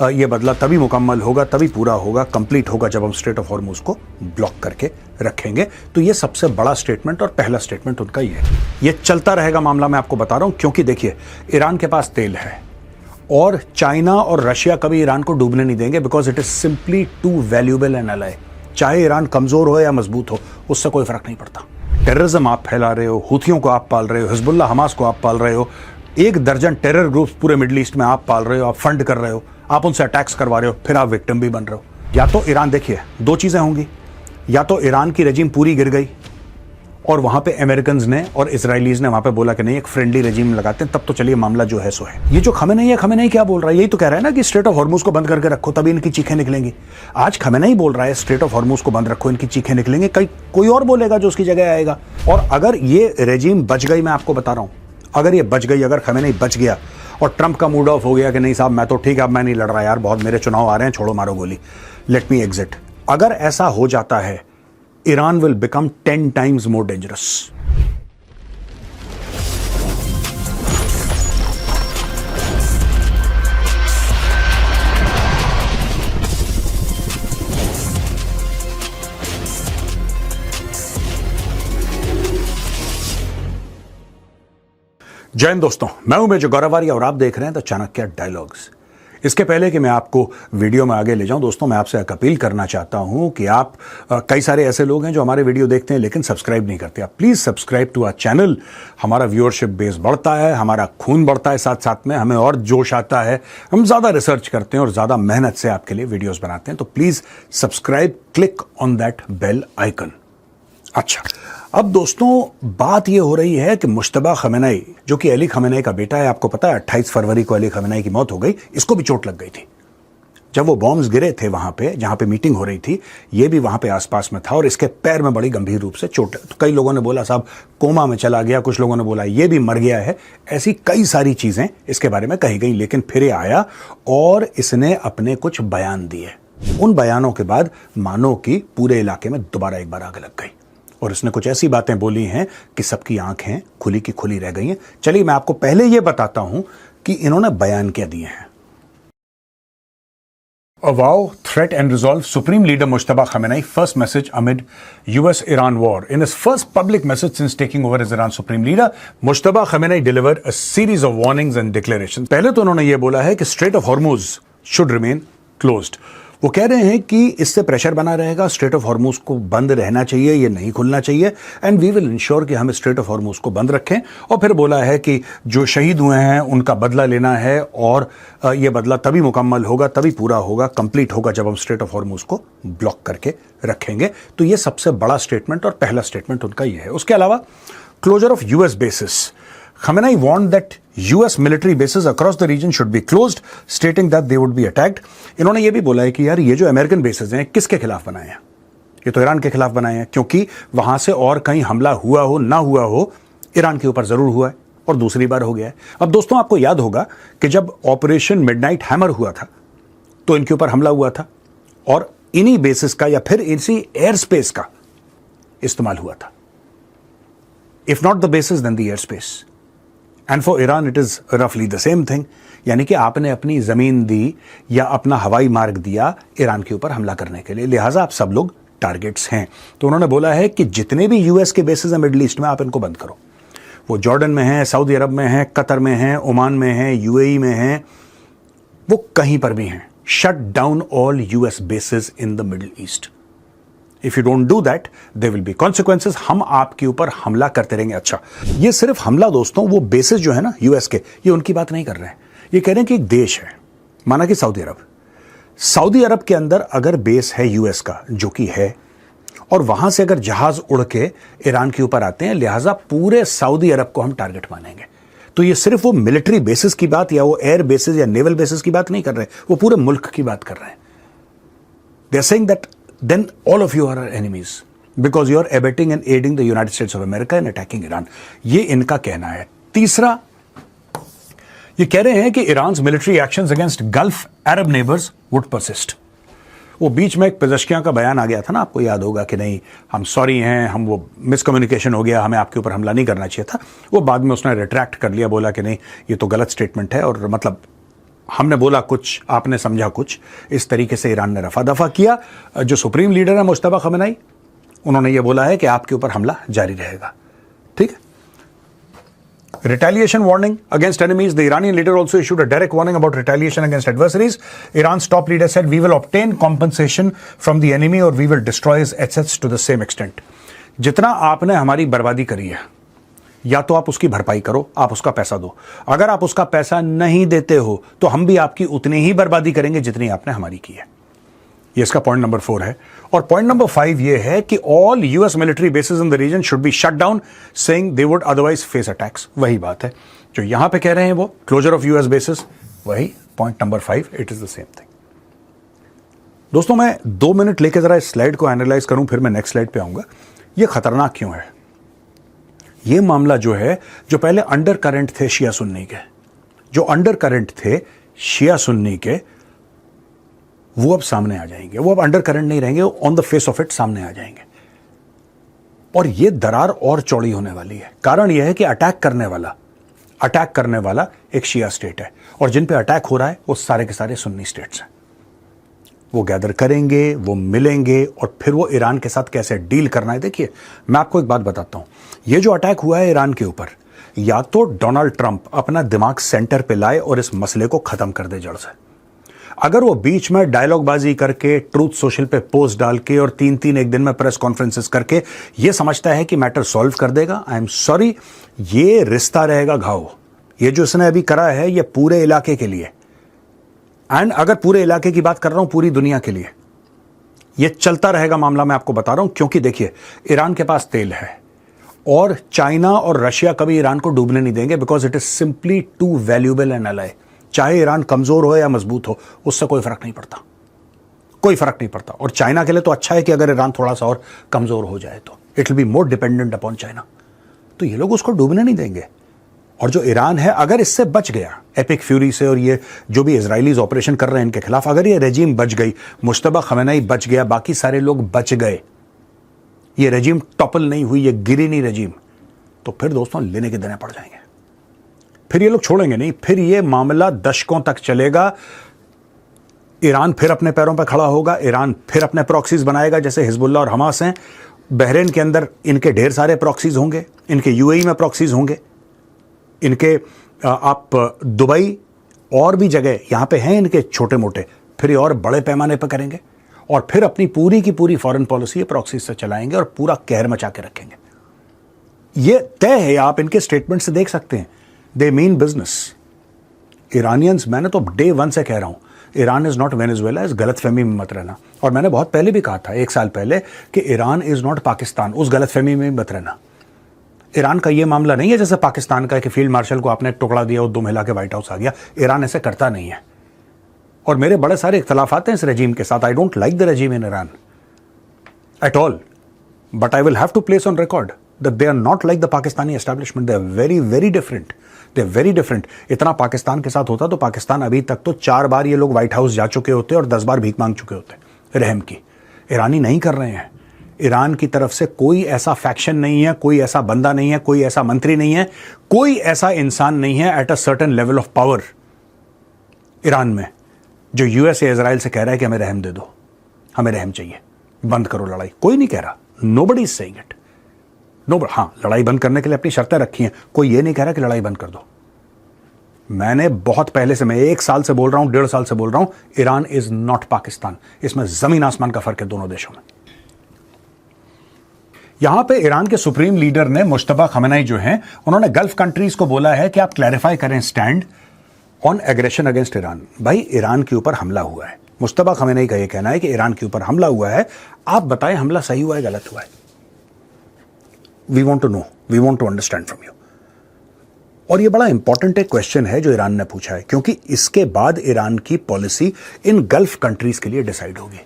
ये बदला तभी मुकम्मल होगा, तभी पूरा होगा, कंप्लीट होगा जब हम स्ट्रेट ऑफ हॉर्मुज को ब्लॉक करके रखेंगे। तो ये सबसे बड़ा स्टेटमेंट और पहला स्टेटमेंट उनका ये है। ये चलता रहेगा मामला, मैं आपको बता रहा हूं, क्योंकि देखिए ईरान के पास तेल है और चाइना और रशिया कभी ईरान को डूबने नहीं देंगे, because it is simply too valuable an ally. चाहे ईरान कमजोर हो या मजबूत हो, उससे कोई फर्क नहीं पड़ता। टेररिज्म आप फैला रहे हो, हुथियों को आप पाल रहे हो, हिजबुल्लाह हमास को आप पाल रहे हो, 1 दर्जन टेरर ग्रुप्स पूरे मिडिल ईस्ट में आप पाल रहे हो, आप फंड कर रहे हो, आप उनसे अटैक्स करवा रहे हो, फिर आप विक्टिम भी बन रहे हो। या तो ईरान, देखिए 2 चीजें होंगी, या तो ईरान की रेजिम पूरी गिर गई और वहां पे अमेरिकन ने और इजरायलीज ने वहां पे बोला कि नहीं, एक फ्रेंडली रेजिम लगाते हैं, तब तो चलिए मामला जो है सो है। ये जो खमेनेई क्या बोल रहा है, यही तो कह रहा है ना कि स्ट्रेट ऑफ हॉर्मुज को बंद करके रखो तभी इनकी चीखें निकलेंगी। आज खमेनेई बोल रहा है स्ट्रेट ऑफ हॉर्मुज को बंद रखो, इनकी चीखें निकलेंगे, कोई और बोलेगा जो उसकी जगह आएगा। और अगर ये रेजिम बच गई, मैं आपको बता रहा हूं, अगर ये बच गई, अगर खमेनेई बच गया और ट्रंप का मूड ऑफ हो गया कि नहीं साहब मैं तो ठीक है, अब मैं नहीं लड़ रहा यार, बहुत मेरे चुनाव आ रहे हैं, छोड़ो मारो गोली, लेट मी एग्जिट, अगर ऐसा हो जाता है, Iran will become 10 times more dangerous. जय हिंद दोस्तों, मैं हूं मेजर गौरव आर्य और आप देख रहे हैं द चाणक्य डायलॉग्स। इसके पहले कि मैं आपको वीडियो में आगे ले जाऊं, दोस्तों मैं आपसे एक अपील करना चाहता हूं कि आप कई सारे ऐसे लोग हैं जो हमारे वीडियो देखते हैं लेकिन सब्सक्राइब नहीं करते। आप please subscribe to our channel. हमारा व्यूअरशिप बेस बढ़ता है, हमारा खून बढ़ता है, साथ साथ में हमें और जोश आता है, हम ज्यादा रिसर्च करते हैं और ज्यादा मेहनत से आपके लिए वीडियोस बनाते हैं। तो please subscribe, click on that bell icon. अच्छा, अब दोस्तों बात यह हो रही है कि मुश्तबा खमेनेई, जो कि अली खमेनेई का बेटा है, आपको पता है 28 फरवरी को अली खमेनेई की मौत हो गई, इसको भी चोट लग गई थी जब वो बॉम्ब्स गिरे थे वहां पे जहां पे मीटिंग हो रही थी। ये भी वहां पे आसपास में था और इसके पैर में बड़ी गंभीर रूप से चोट। तो कई लोगों ने बोला साहब कोमा में चला गया, कुछ लोगों ने बोला ये भी मर गया है, ऐसी कई सारी चीजें इसके बारे में कही गई। लेकिन फिर ये आया और इसने अपने कुछ बयान दिए। उन बयानों के बाद मानो कि पूरे इलाके में दोबारा एक बार आग लग गई और इसने कुछ ऐसी बातें बोली हैं कि सबकी आंखें खुली की खुली रह गई हैं। चलिए मैं आपको पहले यह बताता हूं कि इन्होंने बयान क्या दिए हैं। A vow, threat and resolve. Supreme Leader Mujtaba Khamenei first message amid US-Iran war. In his first public message since taking over as Iran's Supreme Leader, Mujtaba Khamenei delivered a series of warnings and declarations. पहले तो उन्होंने ये बोला है कि Strait of Hormuz should remain closed. वो कह रहे हैं कि इससे प्रेशर बना रहेगा, स्ट्रेट ऑफ हॉर्मुज को बंद रहना चाहिए, ये नहीं खुलना चाहिए, एंड वी विल इंश्योर कि हम स्ट्रेट ऑफ हॉर्मुज को बंद रखें। और फिर बोला है कि जो शहीद हुए हैं उनका बदला लेना है और ये बदला तभी मुकम्मल होगा, तभी पूरा होगा, कंप्लीट होगा जब हम स्ट्रेट ऑफ हॉर्मुज को ब्लॉक करके रखेंगे। तो ये सबसे बड़ा स्टेटमेंट और पहला स्टेटमेंट उनका ये है। उसके अलावा closure of US bases, Khamenei warned that US military bases across the region should be closed, stating that they would be attacked. इन्होंने ये भी बोला है कि यार ये जो अमेरिकन बेसेस हैं किसके खिलाफ बनाए हैं? ये तो ईरान के खिलाफ बनाए हैं, क्योंकि वहां से और कहीं हमला हुआ हो ना हुआ हो, ईरान के ऊपर जरूर हुआ है और दूसरी बार हो गया है। अब दोस्तों आपको याद होगा कि जब ऑपरेशन मिडनाइट हैमर हुआ था तो इनके ऊपर हमला हुआ था और इन्हीं बेसिस का या फिर इसी एयर स्पेस का इस्तेमाल हुआ था। If not the bases then the air space. And for Iran it is रफली द सेम थिंग, यानी कि आपने अपनी जमीन दी या अपना हवाई मार्ग दिया ईरान के ऊपर हमला करने के लिए, लिहाजा आप सब लोग टारगेट्स हैं। तो उन्होंने बोला है कि जितने भी यूएस के बेसिस हैं मिडिल ईस्ट में, आप इनको बंद करो। वो जॉर्डन में हैं, सऊदी अरब में हैं, कतर में हैं, ओमान में हैं, यूएई में हैं, वो कहीं पर भी हैं। Shut down all US bases in the Middle East. If you don't do that there will be consequences, हम आपके ऊपर हमला करते रहेंगे। अच्छा, ये सिर्फ हमला दोस्तों, वो बेसिस जो है ना यूएस के, ये उनकी बात नहीं कर रहे हैं। ये कह रहे हैं कि एक देश है, माना कि सऊदी अरब, सऊदी अरब के अंदर अगर बेस है यूएस का, जो कि है, और वहां से अगर जहाज उड़ के ईरान के ऊपर आते हैं, लिहाजा पूरे सऊदी अरब को हम टारगेट मानेंगे। तो ये सिर्फ वो मिलिट्री बेसिस की बात या वो एयर बेसिस या नेवल बेसिस की बात नहीं कर रहे, वो पूरे मुल्क की बात कर रहे हैं। They are saying that then all of you are our enemies because you are abetting and aiding the United States of America in attacking Iran. ये इनका कहना है। तीसरा, ये कह रहे हैं कि Iran's military actions against Gulf Arab neighbors would persist. वो बीच में एक पेजेश्कियां का बयान आ गया था ना, आपको याद होगा कि नहीं हम सॉरी हैं, हम वो मिसकम्युनिकेशन हो गया, हमें आपके ऊपर हमला नहीं करना चाहिए था। वो बाद में उसने रिट्रैक्ट कर लिया, बोला कि नहीं ये तो गलत स्टेटमेंट है और मतलब हमने बोला कुछ, आपने समझा कुछ, इस तरीके से ईरान ने रफा दफा किया। जो सुप्रीम लीडर है मुश्तबा खमेनाई, उन्होंने ये बोला है कि आपके ऊपर हमला जारी रहेगा। ठीक है। Retaliation warning against enemies. The Iranian leader also issued a direct warning about retaliation against adversaries. Iran's top leader said, "We will obtain compensation from the enemy or we will destroy his assets to the same extent." जितना आपने हमारी बर्बादी करी है, या तो आप उसकी भरपाई करो, आप उसका पैसा दो। अगर आप उसका पैसा नहीं देते हो तो हम भी आपकी उतनी ही बर्बादी करेंगे जितनी आपने हमारी की है। ये इसका पॉइंट नंबर 4 है। और पॉइंट नंबर 5 ये है कि all US military bases in the region should be shut down, saying they would otherwise face attacks. वही बात है जो यहां पे कह रहे हैं, वो क्लोजर ऑफ यूएस बेसिस, वही point number 5, it is the same thing. दोस्तों, मैं 2 मिनट लेके जरा इस स्लाइड को एनालाइज करूं, फिर मैं नेक्स्ट स्लाइड पे आऊंगा। ये खतरनाक क्यों है? ये मामला जो है, जो पहले अंडर करंट थे शिया सुन्नी के, जो अंडर करंट थे शिया सुन्नी के, वो अब सामने आ जाएंगे। वो अब अंडर करंट नहीं रहेंगे, on the face of it सामने आ जाएंगे। और ये दरार और चौड़ी होने वाली है। कारण यह है कि अटैक करने वाला एक शिया स्टेट है, और जिन पे अटैक हो रहा है वो सारे के सारे सुन्नी स्टेट्स हैं। वो गैदर करेंगे, वो मिलेंगे, और फिर वो ईरान के साथ कैसे डील करना है। देखिए, मैं आपको एक बात बताता हूं, ये जो अटैक हुआ है ईरान के ऊपर, या तो डोनाल्ड ट्रंप अपना दिमाग सेंटर पे लाए और इस मसले को खत्म कर दे जड़ से। अगर वो बीच में डायलॉगबाजी करके, ट्रूथ सोशल पे पोस्ट डाल के और 3-3 एक दिन में प्रेस कॉन्फ्रेंसेस करके ये समझता है कि मैटर सॉल्व कर देगा, आई एम सॉरी, ये रिश्ता रहेगा घाव। ये जो इसने अभी करा है, ये पूरे इलाके के लिए, एंड अगर पूरे इलाके की बात कर रहा हूं, पूरी दुनिया के लिए ये चलता रहेगा मामला। मैं आपको बता रहा हूं, क्योंकि देखिए, ईरान के पास तेल है और चाइना और रशिया कभी ईरान को डूबने नहीं देंगे, because it is simply too valuable an ally. चाहे ईरान कमजोर हो या मजबूत हो, उससे कोई फर्क नहीं पड़ता, कोई फर्क नहीं पड़ता। और चाइना के लिए तो अच्छा है कि अगर ईरान थोड़ा सा और कमजोर हो जाए तो it will be more dependent upon China. तो ये लोग उसको डूबने नहीं देंगे। और जो ईरान है, अगर इससे बच गया एपिक फ्यूरी से, और ये जो भी इजरायलीज ऑपरेशन कर रहे हैं इनके खिलाफ, अगर ये रेजिम बच गई, मुश्तबा खमेनाई बच गया, बाकी सारे लोग बच गए, ये रेजिम टॉपल नहीं हुई, ये गिरी नहीं रेजिम, तो फिर दोस्तों लेने के देने पड़ जाएंगे। फिर ये लोग छोड़ेंगे नहीं, फिर ये मामला दशकों तक चलेगा। ईरान फिर अपने पैरों पर खड़ा होगा, ईरान फिर अपने प्रॉक्सीज बनाएगा, जैसे हिजबुल्लाह और हमास हैं। बहरीन के अंदर इनके ढेर सारे प्रॉक्सीज होंगे, इनके यूएई में प्रॉक्सीज होंगे, इनके आप दुबई और भी जगह यहां पे हैं इनके छोटे मोटे, फिर ये और बड़े पैमाने पर करेंगे, और फिर अपनी पूरी की पूरी फॉरेन पॉलिसी प्रॉक्सीज से चलाएंगे और पूरा कहर मचा के रखेंगे। ये तय है, आप इनके स्टेटमेंट से देख सकते हैं, दे मीन बिजनेस। ईरानियंस, मैंने तो डे 1 से कह रहा हूं, ईरान इज नॉट वेनेजुएला, इस गलतफहमी में मत रहना। और मैंने बहुत पहले भी कहा था, 1 साल पहले, कि ईरान इज नॉट पाकिस्तान, उस गलतफहमी में मत रहना। ईरान का ये मामला नहीं है जैसे पाकिस्तान का कि फील्ड मार्शल को आपने टुकड़ा दिया और 2 महिला के व्हाइट हाउस आ गया। ईरान ऐसे करता नहीं है, और मेरे बड़े सारे इख्तलाफात हैं इस रेजीम के साथ। I don't like the regime in Iran at all, but I will have to place on record that they are not like the Pakistani establishment. They are very, very different. They are very different. इतना पाकिस्तान के साथ होता तो पाकिस्तान अभी तक तो 4 बार ये लोग व्हाइट हाउस जा चुके होते और 10 बार भीख मांग चुके होते रहम की। ईरानी नहीं कर रहे हैं। ईरान की तरफ से कोई ऐसा फैक्शन नहीं है, कोई ऐसा बंदा नहीं है, कोई ऐसा मंत्री नहीं है, कोई ऐसा इंसान नहीं है at a certain level of power Iran में जो यूएस या इजराइल से कह रहा है कि हमें रहम दे दो, हमें रहम चाहिए, बंद करो लड़ाई। कोई नहीं कह रहा, नोबडी इज सेइंग इट। हाँ, लड़ाई बंद करने के लिए अपनी शर्तें रखी हैं, कोई ये नहीं कह रहा कि लड़ाई बंद कर दो। मैंने बहुत पहले से, मैं 1 साल से बोल रहा हूं, 1.5 साल से बोल रहा हूं, ईरान इज नॉट पाकिस्तान। इसमें जमीन आसमान का फर्क है दोनों देशों में। यहां पे ईरान के सुप्रीम लीडर ने, मुश्तबा खमेनाई जो हैं, उन्होंने गल्फ कंट्रीज को बोला है कि आप क्लैरिफाई करें stand on aggression against Iran. भाई, ईरान के ऊपर हमला हुआ है, मुश्तबा खमेनाई का यह कहना है कि ईरान के ऊपर हमला हुआ है, आप बताएं हमला सही हुआ है गलत हुआ है। We want to know, we want to understand from you. और ये बड़ा इंपॉर्टेंट एक क्वेश्चन है जो ईरान ने पूछा है, क्योंकि इसके बाद ईरान की पॉलिसी इन गल्फ कंट्रीज के लिए डिसाइड होगी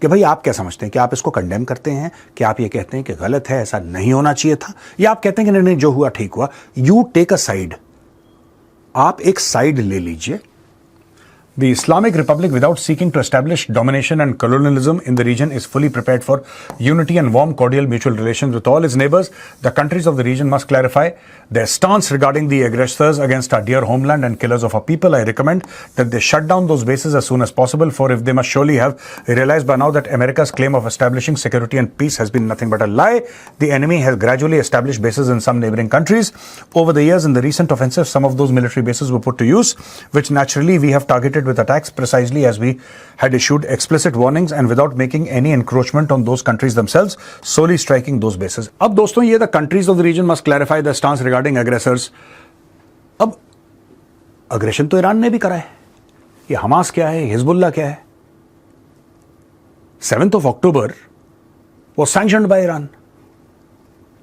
कि भाई आप क्या समझते हैं, कि आप इसको कंडेम करते हैं, कि आप ये कहते हैं कि गलत है, ऐसा नहीं होना चाहिए था, या आप कहते हैं कि नहीं जो हुआ ठीक हुआ। यू टेक अ साइड, आप एक साइड ले लीजिए। The Islamic Republic, without seeking to establish domination and colonialism in the region, is fully prepared for unity and warm, cordial mutual relations with all its neighbors. The countries of the region must clarify their stance regarding the aggressors against our dear homeland and killers of our people. I recommend that they shut down those bases as soon as possible, for if they must surely have realized by now that America's claim of establishing security and peace has been nothing but a lie. The enemy has gradually established bases in some neighboring countries. Over the years, in the recent offensive, some of those military bases were put to use, which naturally we have targeted with attacks precisely as we had issued explicit warnings and without making any encroachment on those countries themselves, solely striking those bases. अब दोस्तों ये the countries of the region must clarify their stance regarding aggressors. अब aggression तो Iran ने भी करा है. ये हमास क्या है, हिजबुल्लाह क्या है? 7th of October was sanctioned by Iran.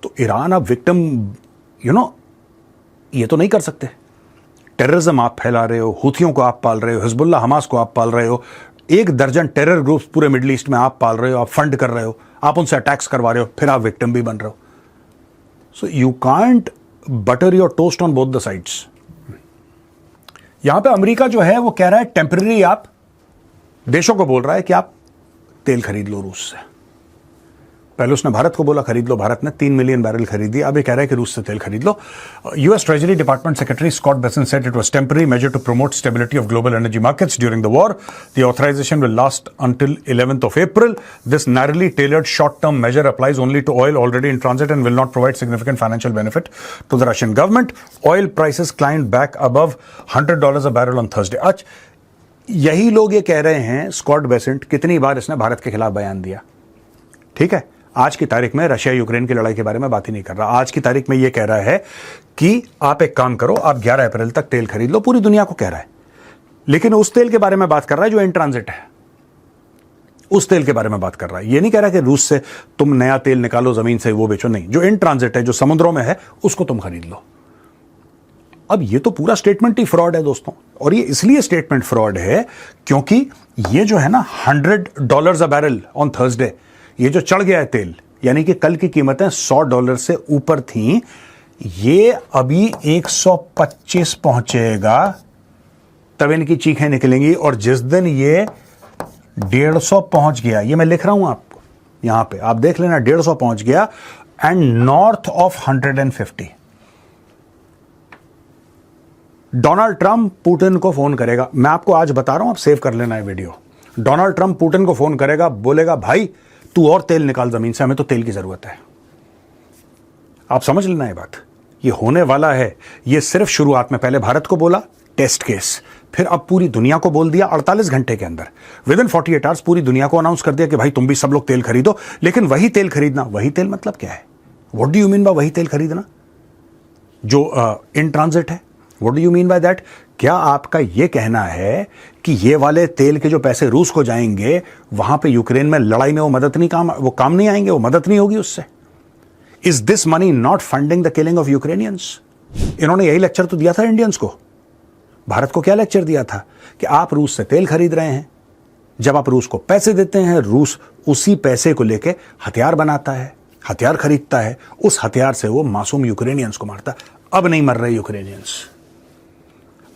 तो ईरान अब विक्टिम ये तो नहीं कर सकते. टेररिज्म आप फैला रहे हो, हुथियों को आप पाल रहे हो, हिजबुल्लाह हमास को आप पाल रहे हो, 1 दर्जन टेरर ग्रुप्स पूरे मिडिल ईस्ट में आप पाल रहे हो, आप फंड कर रहे हो, आप उनसे अटैक्स करवा रहे हो, फिर आप विक्टिम भी बन रहे हो. So you can't butter your toast on both the sides. यहां पे अमेरिका जो है वो कह रहा है टेम्पररी आप देशों को बोल रहा है कि आप तेल खरीद लो रूस से. पहले उसने भारत को बोला खरीद लो, भारत ने 3 मिलियन बैरल खरीदी. अब ये कह रहा है कि रूस से तेल खरीद लो. US Treasury Department Secretary Scott Bessent said it was temporary measure to promote stability of global energy markets during the war. The authorization will last until 11th of April. This narrowly tailored short-term measure applies only to oil already in transit and will not provide significant financial benefit to the Russian government. Oil prices climbed back above $100 a barrel on Thursday. आज यही लोग ये कह रहे हैं, Scott Bessent कितनी बार इसने भारत के खिलाफ बयान दिया. ठीक है, आज की तारीख में रशिया यूक्रेन की लड़ाई के बारे में बात ही नहीं कर रहा. आज की तारीख में यह कह रहा है कि आप एक काम करो, आप 11 अप्रैल तक तेल खरीद लो. पूरी दुनिया को कह रहा है, लेकिन उस तेल के बारे में बात कर रहा है जो इन ट्रांजिट है. उस तेल के बारे में बात कर रहा है. यह नहीं कह रहा कि रूस से तुम नया तेल निकालो जमीन से वो बेचो. नहीं, जो इन ट्रांजिट है, जो समुद्रों में है, उसको तुम खरीद लो. अब ये तो पूरा स्टेटमेंट ही फ्रॉड है दोस्तों. और ये इसलिए स्टेटमेंट फ्रॉड है क्योंकि ये जो है ना $100 अ बैरल ऑन थर्सडे, ये जो चढ़ गया है तेल, यानी कि कल की कीमतें $100 से ऊपर थी, ये अभी 125 पहुंचेगा तब इनकी चीखें निकलेंगी. और जिस दिन ये 150 पहुंच गया, ये मैं लिख रहा हूं आपको यहां पे, आप देख लेना, 150 पहुंच गया and north of 150, Donald Trump Putin को फोन करेगा. मैं आपको आज बता रहा हूं, आप सेव कर लेना है वीडियो. डोनाल्ड ट्रंप पुतिन को फोन करेगा, बोलेगा भाई तू और तेल निकाल जमीन से, हमें तो तेल की जरूरत है. आप समझ लेना ये बात, ये होने वाला है. ये सिर्फ शुरुआत में पहले भारत को बोला, टेस्ट केस, फिर अब पूरी दुनिया को बोल दिया 48 घंटे के अंदर. विद इन 48 आवर्स पूरी दुनिया को अनाउंस कर दिया कि भाई तुम भी सब लोग तेल खरीदो. लेकिन वही तेल खरीदना, वही तेल मतलब क्या है? What do you mean by वही तेल खरीदना जो इन ट्रांजिट है? What do you mean by that? क्या आपका यह कहना है कि ये वाले तेल के जो पैसे रूस को जाएंगे, वहां पे यूक्रेन में लड़ाई में वो काम नहीं आएंगे, वो मदद नहीं होगी उससे? Is this money not funding the killing of Ukrainians? इन्होंने यही लेक्चर तो दिया था इंडियंस को. भारत को क्या लेक्चर दिया था कि आप रूस से तेल खरीद रहे हैं. जब आप रूस को पैसे देते हैं, रूस उसी पैसे को लेके हथियार बनाता है, हथियार खरीदता है, उस हथियार से वो मासूम यूक्रेनियंस को मारता है. अब नहीं मर रहे यूक्रेनियंस.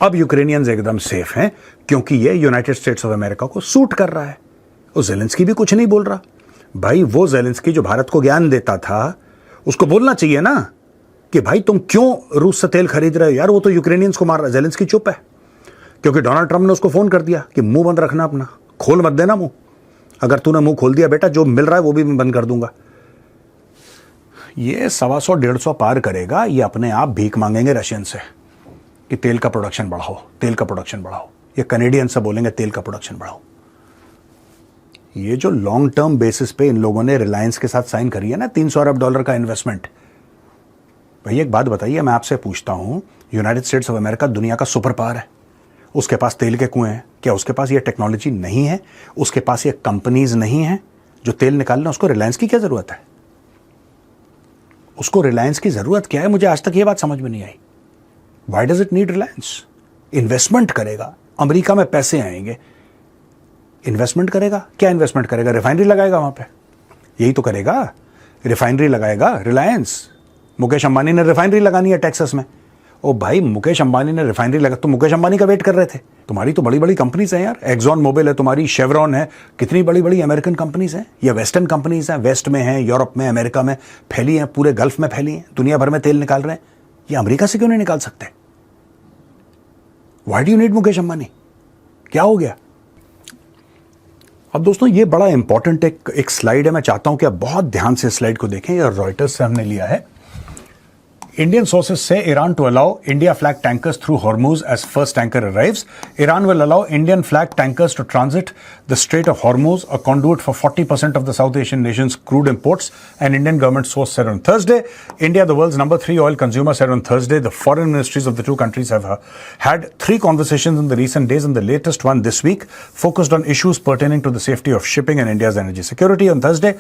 अब यूक्रेनियंस एकदम सेफ हैं क्योंकि ये यूनाइटेड स्टेट्स ऑफ अमेरिका को सूट कर रहा है. और ज़ेलेंस्की भी कुछ नहीं बोल रहा. भाई वो ज़ेलेंस्की जो भारत को ज्ञान देता था, उसको बोलना चाहिए ना कि भाई तुम क्यों रूस से तेल खरीद रहे हो यार, वो तो यूक्रेनियंस को मार रहा है. ज़ेलेंस्की चुप है क्योंकि डोनाल्ड ट्रंप ने उसको फोन कर दिया कि मुंह बंद रखना अपना, खोल मत देना मुंह. अगर तूने मुंह खोल दिया बेटा, जो मिल रहा है वो भी मैं बंद कर दूंगा. ये 125-150 पार करेगा. ये अपने आप भीख मांगेंगे रशियन से कि तेल का प्रोडक्शन बढ़ाओ, तेल का प्रोडक्शन बढ़ाओ. ये कनेडियन से बोलेंगे तेल का प्रोडक्शन बढ़ाओ. ये जो लॉन्ग टर्म बेसिस पे इन लोगों ने रिलायंस के साथ साइन करी है ना, $300 अरब का इन्वेस्टमेंट. भाई एक बात बताइए, मैं आपसे पूछता हूं, यूनाइटेड स्टेट्स ऑफ अमेरिका दुनिया का सुपर पावर है, उसके पास तेल के कुएं हैं. क्या उसके पास ये टेक्नोलॉजी नहीं है? उसके पास ये कंपनीज नहीं है जो तेल निकाल लें? उसको रिलायंस की क्या जरूरत है? उसको रिलायंस की जरूरत क्या है? मुझे आज तक ये बात समझ में नहीं आई. Why does it need Reliance? Investment करेगा, अमेरिका में पैसे आएंगे, इन्वेस्टमेंट करेगा. क्या इन्वेस्टमेंट करेगा? रिफाइनरी लगाएगा वहां पे. यही तो करेगा, रिफाइनरी लगाएगा रिलायंस. मुकेश अंबानी ने रिफाइनरी लगानी है टेक्सास में, ओ भाई, मुकेश अंबानी ने रिफाइनरी लगा, तो मुकेश अंबानी का वेट कर रहे थे। तुम्हारी तो बड़ी बड़ी कंपनीज हैं यार, एक्सॉन मोबिल है तुम्हारी, शेवरॉन है, कितनी बड़ी बड़ी अमेरिकन कंपनीज हैं या वेस्टर्न कंपनीज हैं, वेस्ट में हैं, यूरोप में, अमेरिका में फैली हैं, पूरे गल्फ में फैली हैं, दुनिया भर में तेल निकाल रहे हैं। ये अमेरिका से क्यों नहीं निकाल सकते? Why do you need Mukesh Ambani? क्या हो गया? अब दोस्तों ये बड़ा इंपॉर्टेंट एक स्लाइड है, मैं चाहता हूं कि आप बहुत ध्यान से स्लाइड को देखें। ये रॉयटर्स से हमने लिया है। Indian sources say Iran to allow India flag tankers through Hormuz as first tanker arrives. Iran will allow Indian flag tankers to transit the Strait of Hormuz, a conduit for 40% of the South Asian nation's crude imports, an Indian government source said on Thursday. India, the world's number 3 oil consumer, said on Thursday the foreign ministries of the two countries have had 3 conversations in the recent days, and the latest one this week focused on issues pertaining to the safety of shipping and India's energy security. On Thursday,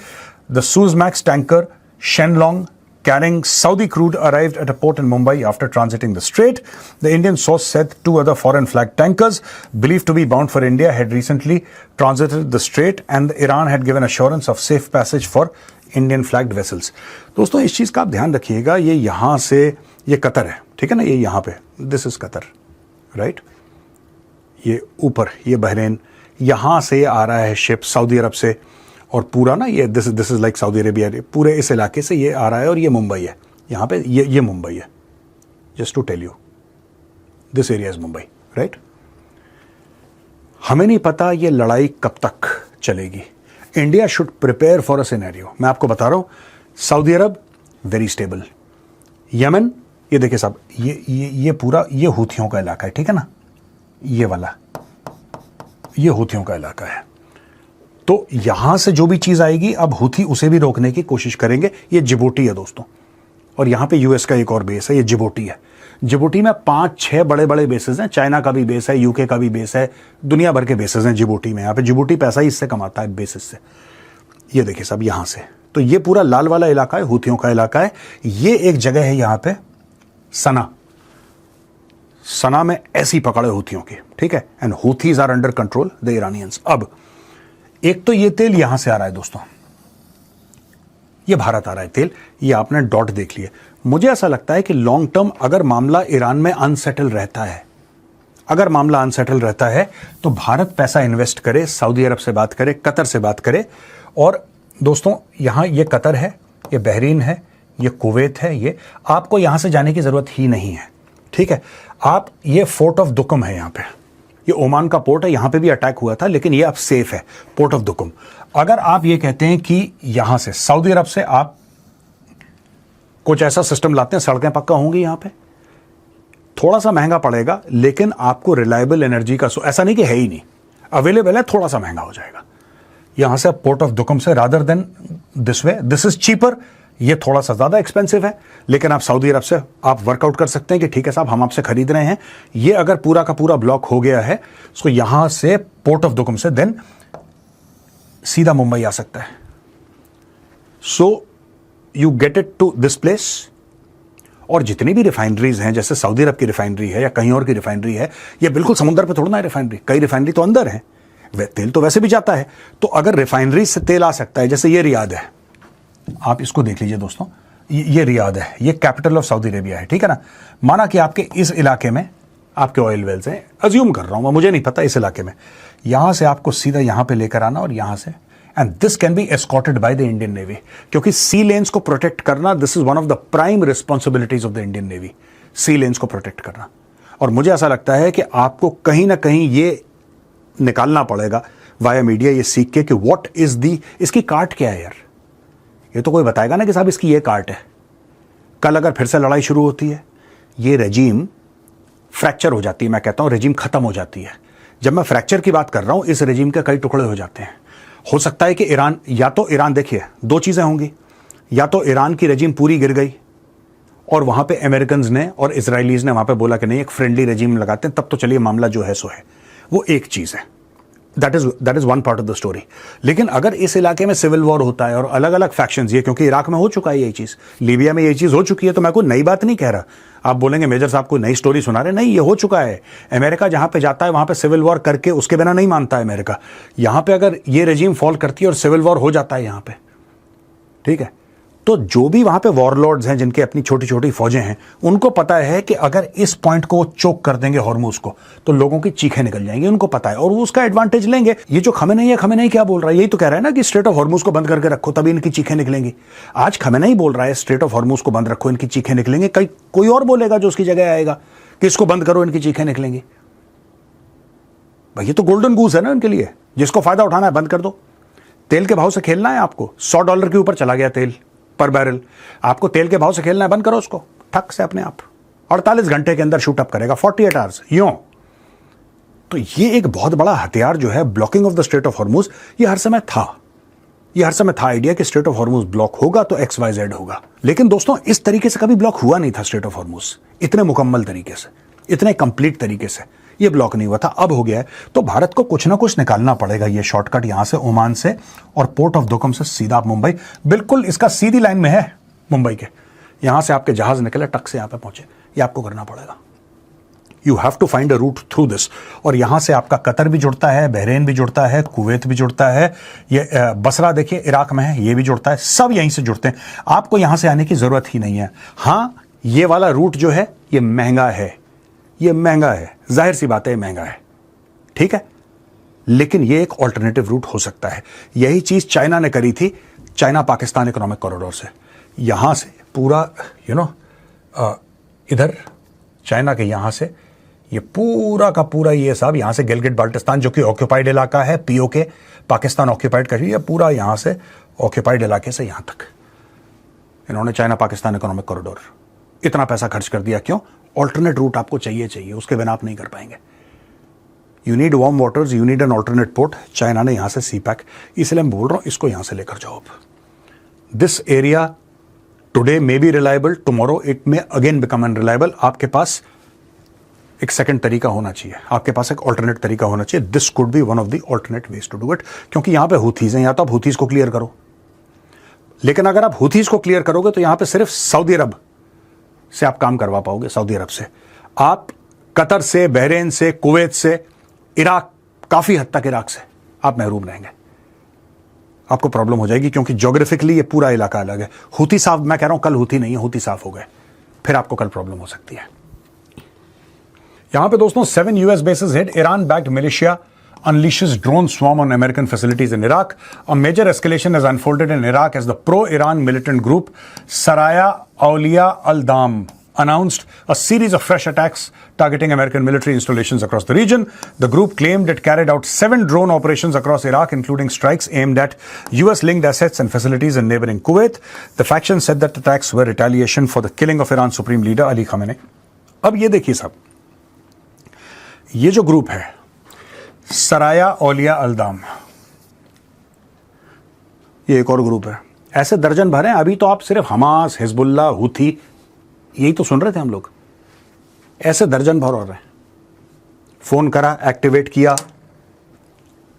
the Suezmax tanker Shenlong carrying Saudi crude arrived at a port in Mumbai after transiting the strait. The Indian source said 2 other foreign flag tankers believed to be bound for India had recently transited the strait, and Iran had given assurance of safe passage for Indian flagged vessels. दोस्तों इस चीज का आप ध्यान रखिएगा, ये यहां से, ये कतर है, ठीक है ना, ये यहां पे, दिस इज कतर, राइट, ये ऊपर ये बहरीन, यहां से आ रहा है शिप सऊदी अरब से, और पूरा ना ये this is like Saudi Arabia, पूरे इस इलाके से ये आ रहा है, और ये मुंबई है, यहाँ पे ये मुंबई है, just to tell you this area is Mumbai, right. हमें नहीं पता ये लड़ाई कब तक चलेगी। India should prepare for a scenario. मैं आपको बता रहा हूं, Saudi Arab very stable, Yemen, ये देखिए साहब, ये पूरा ये हूथियों का इलाका है, ठीक है ना, ये वाला ये हूथियों का इलाका है। तो यहां से जो भी चीज आएगी, अब हूथी उसे भी रोकने की कोशिश करेंगे। ये जिबूटी है दोस्तों, और यहां पे यूएस का एक और बेस है, ये जिबूटी है। जिबूटी में 5-6 बड़े बड़े बेसेस हैं, चाइना का भी बेस है, यूके का भी बेस है, दुनिया भर के बेसेस हैं जिबूटी में। यहाँ पे जिबूटी पैसा ही इससे कमाता है, बेसिस से। ये देखिए साहब, यहां से तो ये पूरा लाल वाला इलाका है, हूथियों का इलाका है। ये एक जगह है यहां पे सना में ऐसी पकड़ है हूथियों की, ठीक है, and Houthis are under control the Iranians. अब एक तो ये तेल यहां से आ रहा है दोस्तों, ये भारत आ रहा है तेल, ये आपने डॉट देख लिए। मुझे ऐसा लगता है कि लॉन्ग टर्म अगर मामला ईरान में अनसेटल रहता है, अगर मामला अनसेटल रहता है, तो भारत पैसा इन्वेस्ट करे, सऊदी अरब से बात करे, कतर से बात करे। और दोस्तों यहां ये कतर है, ये बहरीन है, ये कुवैत है, ये आपको यहां से जाने की जरूरत ही नहीं है, ठीक है। आप, ये फोर्ट ऑफ दुकम है, यहां पे ये ओमान का पोर्ट है, यहां पे भी अटैक हुआ था, लेकिन ये अब सेफ है, पोर्ट ऑफ दुकम। अगर आप ये कहते हैं कि यहां से सऊदी अरब से आप कुछ ऐसा सिस्टम लाते हैं, सड़कें पक्का होंगी, यहां पे थोड़ा सा महंगा पड़ेगा, लेकिन आपको रिलायबल एनर्जी का, ऐसा नहीं कि है ही नहीं, अवेलेबल है, थोड़ा सा महंगा हो जाएगा। यहां से पोर्ट ऑफ दुकम से rather than this way, this is cheaper, ये थोड़ा सा ज्यादा एक्सपेंसिव है, लेकिन आप सऊदी अरब से आप वर्कआउट कर सकते हैं कि ठीक है साहब, हम आपसे खरीद रहे हैं। ये अगर पूरा का पूरा ब्लॉक हो गया है, तो यहां से पोर्ट ऑफ दुकम से देन सीधा मुंबई आ सकता है। So you get it to this place. और जितनी भी रिफाइनरीज हैं, जैसे सऊदी अरब की रिफाइनरी है या कहीं और की रिफाइनरी है, ये बिल्कुल समुद्र पे थोड़ा ना है रिफाइनरी, कई रिफाइनरी तो अंदर है, तेल तो वैसे भी जाता है। तो अगर रिफाइनरी से तेल आ सकता है, जैसे ये रियाद है, आप इसको देख लीजिए दोस्तों, ये रियाद है, ये कैपिटल ऑफ सऊदी अरेबिया है, ठीक है ना। माना कि आपके इस इलाके में आपके ऑयल वेल्स हैं, अज्यूम कर रहा हूं मैं, मुझे नहीं पता, इस इलाके में यहां से आपको सीधा यहां पे लेकर आना, और यहां से, and this can be escorted by the Indian Navy, क्योंकि सी लेन्स को प्रोटेक्ट करना, this is one of the prime responsibilities of the Indian Navy, sea lanes को प्रोटेक्ट करना। और मुझे ऐसा लगता है कि आपको कहीं ना कहीं ये निकालना पड़ेगा वाया मीडिया, ये सीख के कि व्हाट इज दी, इसकी काट क्या है यार। ये तो कोई बताएगा ना कि साहब इसकी ये काट है। कल अगर फिर से लड़ाई शुरू होती है, ये रेजीम फ्रैक्चर हो जाती है, मैं कहता हूं रेजीम खत्म हो जाती है। जब मैं फ्रैक्चर की बात कर रहा हूं, इस रेजीम के कई टुकड़े हो जाते हैं। हो सकता है कि ईरान, या तो ईरान, देखिए 2 चीजें होंगी, या तो ईरान की रेजीम पूरी गिर गई और वहां पे अमेरिकन ने और इसराइलीज ने वहां पे बोला कि नहीं, एक फ्रेंडली रेजीम लगाते हैं, तब तो चलिए मामला जो है सो है। वो एक चीज है, that is one part of the story. लेकिन अगर इस इलाके में सिविल वॉर होता है और अलग अलग फैक्शंस, ये क्योंकि इराक में हो चुका है, यही चीज लीबिया में ये चीज हो चुकी है, तो मैं कोई नई बात नहीं कह रहा। आप बोलेंगे मेजर साहब कोई नई स्टोरी सुना रहे, नहीं, ये हो चुका है। अमेरिका जहां पे जाता है वहां पे सिविल वॉर करके उसके बिना नहीं मानता है अमेरिका। यहां पे अगर ये रेजीम फॉल करती है और सिविल वॉर हो जाता है यहां पे, ठीक है, तो जो भी वहां पे वॉरलॉर्ड्स हैं जिनके अपनी छोटी छोटी फौजें हैं, उनको पता है कि अगर इस पॉइंट को चोक कर देंगे हॉर्मुज को तो लोगों की चीखें निकल जाएंगी, उनको पता है और वो उसका एडवांटेज लेंगे। ये जो खमेनेई क्या बोल रहा है, यही तो कह रहा है ना कि स्ट्रेट ऑफ हॉर्मुज को बंद करके रखो तभी इनकी चीखें निकलेंगी। आज खमेनेई बोल रहा है स्ट्रेट ऑफ हॉर्मुज को बंद रखो इनकी चीखें निकलेंगे, कोई और बोलेगा जो उसकी जगह आएगा कि इसको बंद करो इनकी चीखें निकलेंगी। भाई ये तो गोल्डन गूस है ना इनके लिए, जिसको फायदा उठाना है बंद कर दो। तेल के भाव से खेलना है आपको, $100 के ऊपर चला गया तेल पर बैरल, आपको तेल के भाव से खेलना है, बंद करो उसको ठक से अपने आप। 48 घंटे के अंदर शूट अप करेगा, 48 आवर्स यूं। तो ये एक बहुत बड़ा हथियार जो है blocking of the straight of Hormuz, ये हर समय था आइडिया कि स्ट्रेट ऑफ हॉर्मुज ब्लॉक होगा तो XYZ होगा। लेकिन दोस्तों इस तरीके से कभी ब्लॉक हुआ नहीं था स्ट्रेट ऑफ हॉर्मुज, इतने मुकम्मल तरीके से, इतने कंप्लीट तरीके से ये ब्लॉक नहीं हुआ था। अब हो गया है, तो भारत को कुछ ना कुछ निकालना पड़ेगा। ये शॉर्टकट यहां से ओमान से और पोर्ट ऑफ दुकम से सीधा आप मुंबई, बिल्कुल इसका सीधी लाइन में है मुंबई के, यहां से आपके जहाज निकले टक से यहां पे पहुंचे, ये आपको करना पड़ेगा। You have to find a route through this. और यहां से आपका कतर भी जुड़ता है, बहरीन भी जुड़ता है, कुवैत भी जुड़ता है, ये बसरा देखिए इराक में है, ये भी जुड़ता है, सब यहीं से जुड़ते हैं। आपको यहां से आने की जरूरत ही नहीं है। हां ये वाला रूट जो है ये महंगा है, जाहिर सी बात है महंगा है, ठीक है, लेकिन ये एक ऑल्टरनेटिव रूट हो सकता है। यही चीज चाइना ने करी थी, चाइना पाकिस्तान इकोनॉमिक कॉरिडोर से, यहां से पूरा इधर चाइना के यहां से ये पूरा का पूरा ये सब यहां से गिलगिट बाल्टिस्तान जो कि ऑक्यूपाइड इलाका है, POK पाकिस्तान ऑक्यूपाइड कर रही है, पूरा यहां से ऑक्यूपाइड इलाके से यहां तक इन्होंने चाइना पाकिस्तान इकोनॉमिक कॉरिडोर इतना पैसा खर्च कर दिया। क्यों? ऑल्टरनेट रूट आपको चाहिए, उसके बिना आप नहीं कर पाएंगे। You need warm waters, you need an alternate port. China ने यहां से CPEC, इसलिए मैं बोल रहा हूं इसको यहां से लेकर जाओ। This area today may be reliable, tomorrow it may again become unreliable. आपके पास एक सेकंड तरीका होना चाहिए, आपके पास एक ऑल्टरनेट तरीका होना चाहिए। This could be one of the alternate ways to do it, क्योंकि यहां पे हुथीज हैं, या तो आप हुथीज को क्लियर करो, लेकिन अगर आप हुथीज को क्लियर करोगे तो यहां पे सिर्फ सऊदी अरब से आप काम करवा पाओगे। सऊदी अरब से आप, कतर से, बहरीन से, कुवैत से, इराक, काफी हद तक इराक से आप महरूम रहेंगे, आपको प्रॉब्लम हो जाएगी, क्योंकि ज्योग्राफिकली ये पूरा इलाका अलग है। हुती साफ, मैं कह रहा हूं कल हुती नहीं है, हुती साफ हो गए, फिर आपको कल प्रॉब्लम हो सकती है। यहां पे दोस्तों 7 US bases hit, Iran backed militia unleashes drone swarm on American facilities in Iraq. A major escalation has unfolded in Iraq as the pro-Iran militant group Saraya Aulia al-Dam announced a series of fresh attacks targeting American military installations across the region. The group claimed it carried out 7 drone operations across Iraq, including strikes aimed at US-linked assets and facilities in neighboring Kuwait. The faction said that attacks were retaliation for the killing of Iran's supreme leader Ali Khamenei. अब ये देखिए साहब, ये जो group है सराया औलिया अल्दाम, ये एक और ग्रुप है, ऐसे दर्जन भर हैं। अभी तो आप सिर्फ हमास, हिजबुल्ला, हुथी यही तो सुन रहे थे हम लोग, ऐसे दर्जन भर और रहे। फोन करा, एक्टिवेट किया,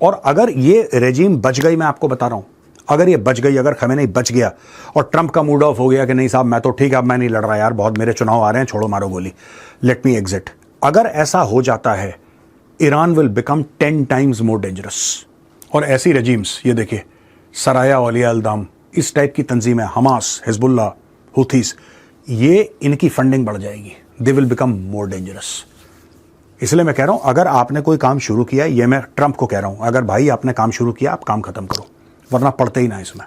और अगर ये रेजिम बच गई, मैं आपको बता रहा हूं, अगर ये बच गई, अगर खमेनेई बच गया और ट्रंप का मूड ऑफ हो गया कि नहीं साहब मैं तो ठीक है, अब मैं नहीं लड़ रहा यार, बहुत मेरे चुनाव आ रहे हैं, छोड़ो मारो गोली, लेट मी एग्जिट, अगर ऐसा हो जाता है, Iran will become 10 times more dangerous. और ऐसी रेजिम्स, ये देखिए सराया औलिया अल्दाम, इस टाइप की तंजीमें, हमास, हिजबुल्ला, हुथीस, ये इनकी फंडिंग बढ़ जाएगी, they will become more dangerous. इसलिए मैं कह रहा हूं, अगर आपने कोई काम शुरू किया, ये मैं ट्रंप को कह रहा हूं, अगर भाई आपने काम शुरू किया, आप काम खत्म करो, वरना पढ़ते ही ना इसमें।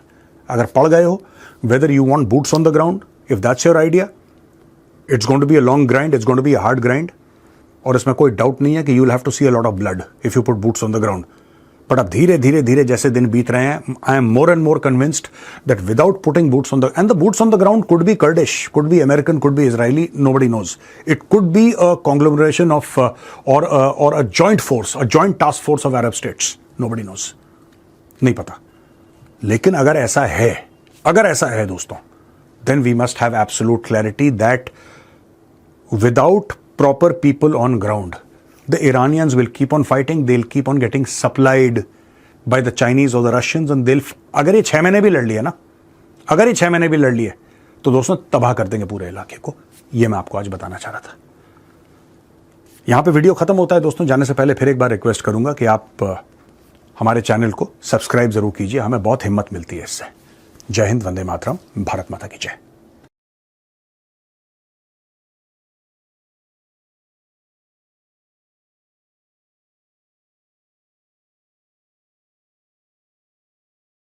अगर पढ़ गए हो, whether you want boots on the ground, if that's your idea, it's going to be a long grind, it's going to be a hard grind, और इसमें कोई डाउट नहीं है कि you will have to see a lot of blood if you put boots on the ground. But अब धीरे धीरे धीरे जैसे दिन बीत रहे हैं, I am more and more convinced that without putting boots on the, and the boots on the ground could be Kurdish, could be American, could be Israeli, nobody knows, it could be a conglomeration of और a joint force, a joint task force of Arab states, nobody knows, नहीं पता। लेकिन अगर ऐसा है दोस्तों, then we must have absolute clarity that without proper people on ground, the Iranians will keep on fighting, they'll keep on getting supplied by the Chinese or the Russians, and they'll, अगर ये 6 महीने भी लड़ लिए ना, अगर ये 6 महीने भी लड़ लिए तो दोस्तों तबाह कर देंगे पूरे इलाके को। ये मैं आपको आज बताना चाह रहा था। यहां पे वीडियो खत्म होता है दोस्तों, जाने से पहले फिर एक बार रिक्वेस्ट करूंगा कि आप हमारे चैनल को सब्सक्राइब जरूर कीजिए, हमें बहुत हिम्मत मिलती है इससे। जय हिंद, वंदे मातरम, भारत माता की जय।